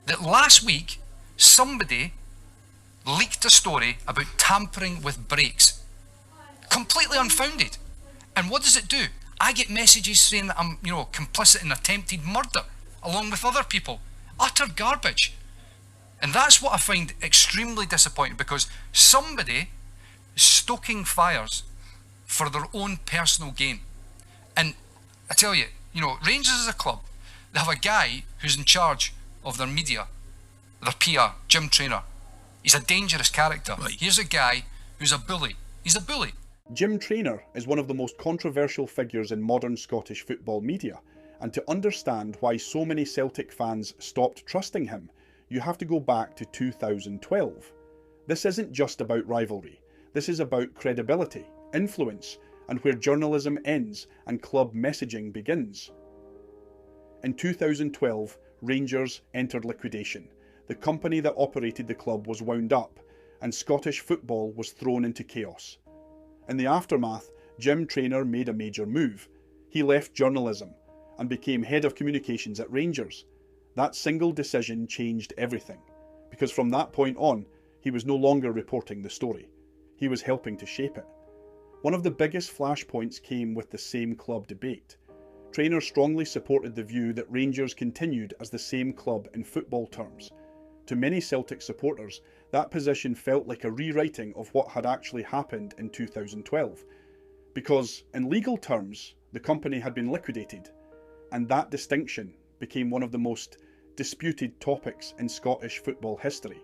that last week somebody leaked a story about tampering with brakes. Completely unfounded. And what does it do? I get messages saying that I'm, complicit in attempted murder, along with other people. Utter garbage. And that's what I find extremely disappointing, because somebody is stoking fires for their own personal gain. And I tell you, Rangers as a club, they have a guy who's in charge of their media, their PR, Traynor. He's a dangerous character. Right. Here's a guy who's a bully. He's a bully. Traynor is one of the most controversial figures in modern Scottish football media, and to understand why so many Celtic fans stopped trusting him, you have to go back to 2012. This isn't just about rivalry. This is about credibility, influence, and where journalism ends and club messaging begins. In 2012, Rangers entered liquidation. The company that operated the club was wound up, and Scottish football was thrown into chaos. In the aftermath, Traynor made a major move. He left journalism and became head of communications at Rangers. That single decision changed everything, because from that point on, he was no longer reporting the story. He was helping to shape it. One of the biggest flashpoints came with the same club debate. Traynor strongly supported the view that Rangers continued as the same club in football terms. To many Celtic supporters, that position felt like a rewriting of what had actually happened in 2012, because in legal terms, the company had been liquidated, and that distinction became one of the most disputed topics in Scottish football history.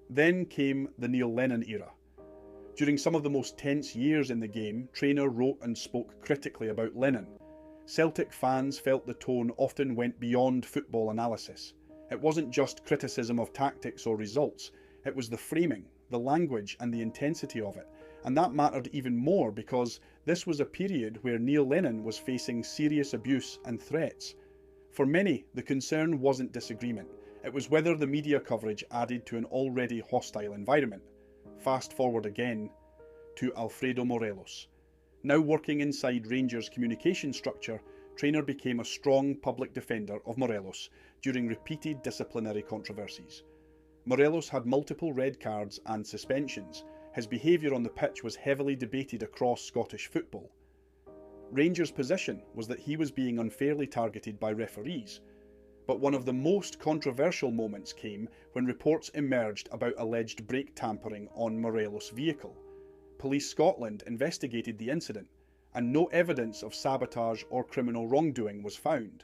Then came the Neil Lennon era. During some of the most tense years in the game, Traynor wrote and spoke critically about Lennon. Celtic fans felt the tone often went beyond football analysis. It wasn't just criticism of tactics or results, it was the framing, the language and the intensity of it. And that mattered even more because this was a period where Neil Lennon was facing serious abuse and threats. For many, the concern wasn't disagreement, it was whether the media coverage added to an already hostile environment. Fast forward again to Alfredo Morelos. Now working inside Rangers' communication structure, Traynor became a strong public defender of Morelos during repeated disciplinary controversies. Morelos had multiple red cards and suspensions. His behaviour on the pitch was heavily debated across Scottish football. Rangers' position was that he was being unfairly targeted by referees. But one of the most controversial moments came when reports emerged about alleged brake tampering on Morelos' vehicle. Police Scotland investigated the incident, and no evidence of sabotage or criminal wrongdoing was found.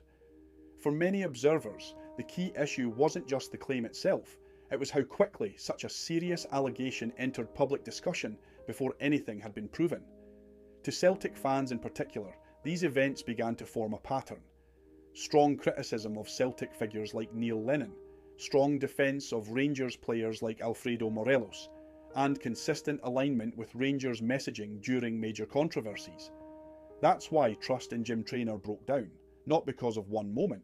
For many observers, the key issue wasn't just the claim itself, it was how quickly such a serious allegation entered public discussion before anything had been proven. To Celtic fans in particular, these events began to form a pattern. Strong criticism of Celtic figures like Neil Lennon, strong defence of Rangers players like Alfredo Morelos, and consistent alignment with Rangers messaging during major controversies. That's why trust in Traynor broke down, not because of one moment,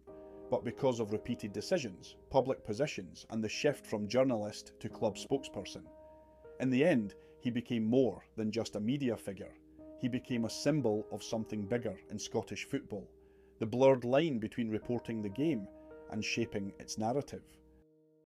but because of repeated decisions, public positions, and the shift from journalist to club spokesperson. In the end, he became more than just a media figure. He became a symbol of something bigger in Scottish football, the blurred line between reporting the game and shaping its narrative.